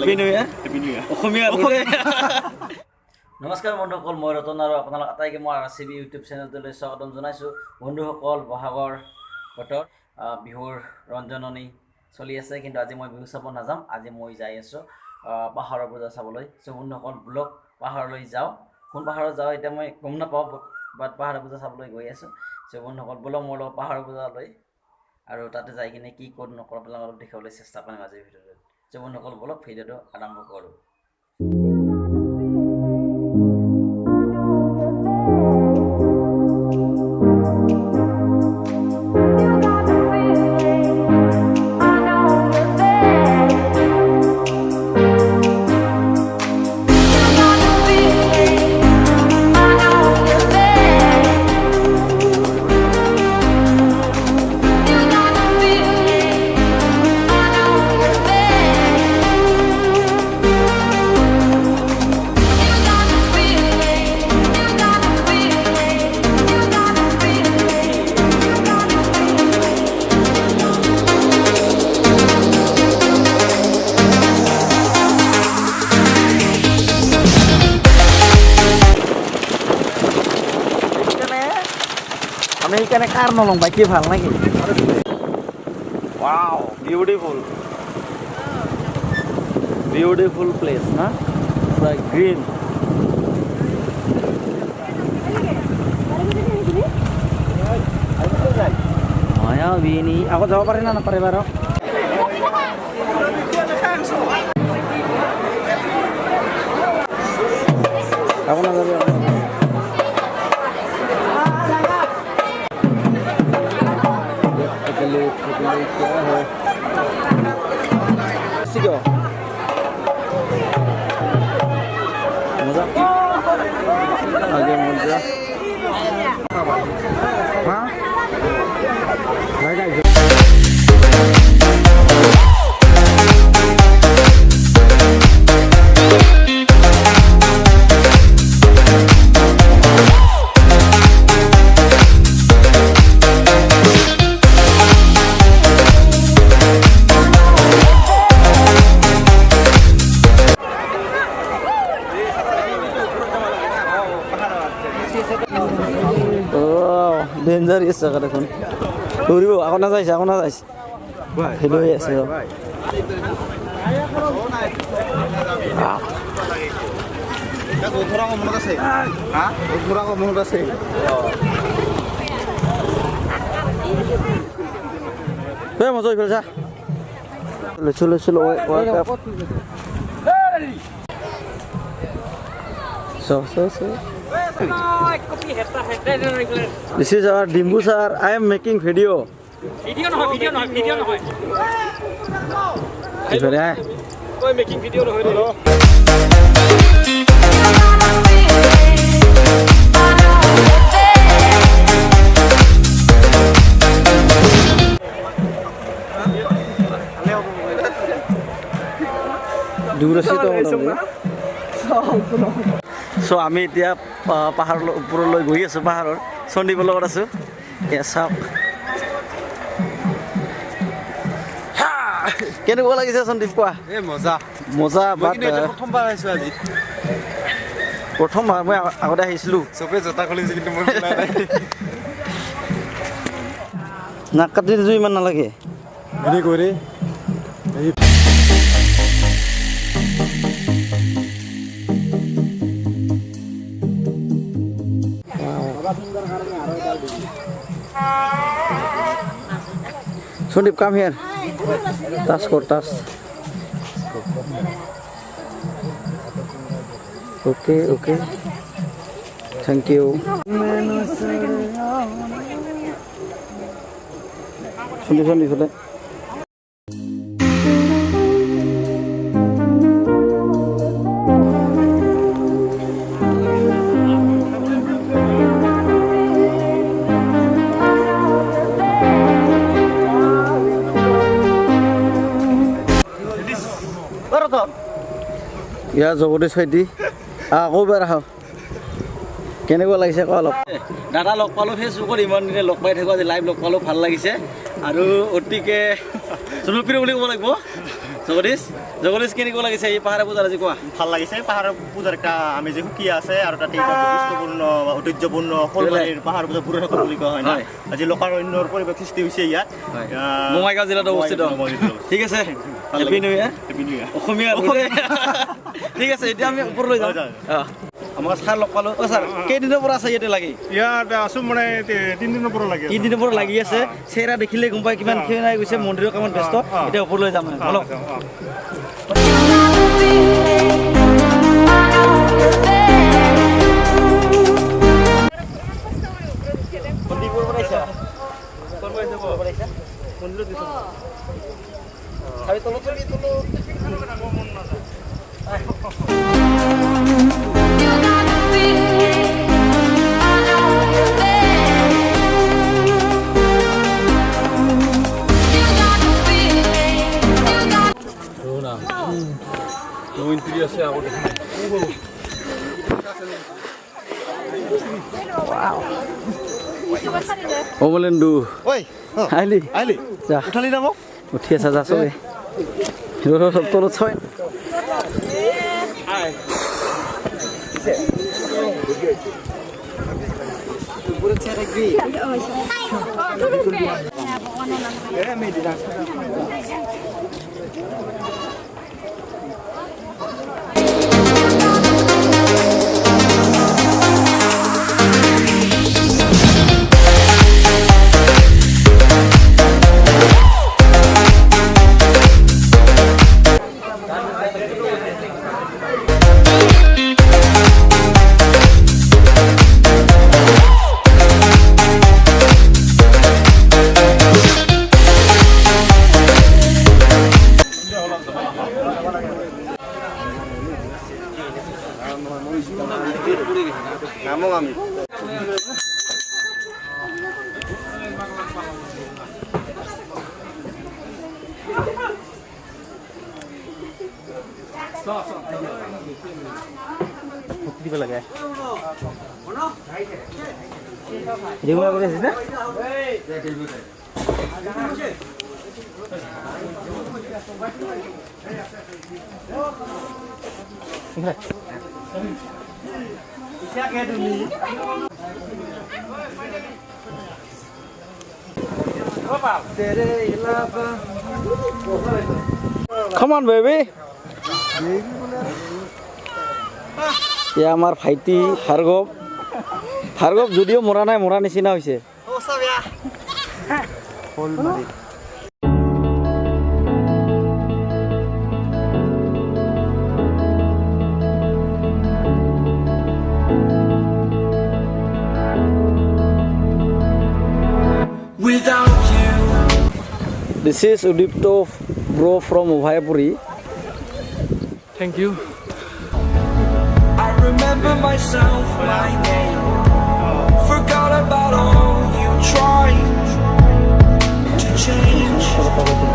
Happy new ইয়াৰ অসমীয়া নমস্কাৰ বন্ধুসকল, মই ৰতন আৰু আপোনালোক আটাইকে মই RCB ইউটিউব চেনেলটোলৈ স্বাগতম জনাইছোঁ। বন্ধুসকল, বহাগৰ বতৰ, বিহুৰ ৰঞ্জননি চলি আছে, কিন্তু আজি মই বিহু চাব নাযাম। আজি মই যাই আছোঁ পাহাৰৰ পূজা চাবলৈ। চ' বন্ধুসকল, ব্লগ পাহাৰলৈ যাওঁ। কোন পাহাৰত যাওঁ এতিয়া মই গম নাপাওঁ, বাট পাহাৰৰ পূজা চাবলৈ গৈ আছোঁ। চ' বন্ধুসকল, ব্লগ মোৰ লগত পাহাৰৰ পূজালৈ, আৰু তাতে যাই কিনে কি ক'ত নকৰোঁ আপোনালোকক দেখাবলৈ চেষ্টা কৰিম আজিৰ ভিডিঅ'টোত। চ' বন্ধুসকল, ব্লগ ভিডিঅ'টো আৰম্ভ কৰোঁ। এইখানে কার নলং ভাই, কি ভাল নাকি? ওয়াও, বিউটিফুল বিউটিফুল প্লেস না, পুরা গ্রিন। মায়াবিনী আকৌ যাব পাৰি না নাপাৰে বাৰু? আকৌ নাযাবি? क्या है सीखो मजा आगे मजा हाँ ডেঞ্জাৰ আছে দেখোন, দৌৰিব আকৌ নাযাইছে হেৰি হৈ আছে। মজা হৈ গ'ল যা, লৈছোঁ This is our Dimbu sir. I am making video. Video no, video no. Koi making video no hoy lo. So আমি এতিয়া পাহাৰৰ ওপৰলৈ গৈ আছোঁ, পাহাৰৰ সন্দীপৰ লগত আছোঁ। এয়া চাওক কেনেকুৱা লাগিছে সন্দীপ, কোৱা। মজা প্ৰথমবাৰ মই আগতে আহিছিলোঁ, চবে জোতা খুলিছে কিন্তু মই নাক কাটি দিছোঁ, ইমান নালাগে। Sundip, come here. Touch. Okay. Thank you. Sundip. ইয়াৰ জগদীশ ভাইটি আকৌ এবাৰ আহ, কেনেকুৱা লাগিছে কোৱা অলপ। দাদা লগ পালোঁ ফেচবুকত, ইমান দিনে লগ পাই থাকোঁ, আজি লাইভ লগ পালোঁ, ভাল লাগিছে। আৰু অতিকে জনপ্ৰিয় বুলি ক'ব লাগিব জগদীশ। জগদীশ কেনেকুৱা লাগিছে এই পাহাৰীয়া পূজাৰ আজি কোৱা ভাল লাগিছে পাহাৰৰ পূজাৰ একটা আমেজে সুকীয়া আছে আৰু তাতে এটা বৈশিষ্ট্যপূৰ্ণ বা ঐতিহ্যপূৰ্ণ শলমাৰীৰ পাহাৰ পূজা পুৰণিকত বুলি কোৱা হয় না হয়। আজি লোকাৰণ্যৰ পৰিৱেশ সৃষ্টি হৈছে ইয়াত বঙাইগাঁও জিলাত অৱস্থিত ঠিক আছে হেপী নিউ ইয়াৰ অসমীয়া ঠিক আছে এতিয়া আমি ওপৰলৈ যাওঁ আমাৰ ছাৰ লগ পালোঁ অঁ ছাৰ কেইদিনৰ পৰা আছে ইয়াতে লাগি ইয়াত আছো মানে 3 দিনৰ পৰা লাগে তিনিদিনৰ পৰা লাগি আছে চেহেৰা দেখিলে গম পাই কিমান খেলাই গৈছে মন্দিৰৰ কামত ব্যস্ত এতিয়া ওপৰলৈ যাম অলপ অমলেন্দু ঐ আহিলি আহিলি যা উঠালি না মোক উঠি আছা যা চবে তলত ছয় নামক আমি দিব লাগে ৰেগুলাৰ কৰি আছিস না Come on, baby. এয়া আমাৰ ভাইটি ভাৰ্গৱ যদিও মৰা নাই মৰা নিচিনা হৈছে This is Udipto bro from Ubhayapuri. Thank you. I remember myself, my name. Forgot about all you tried to change.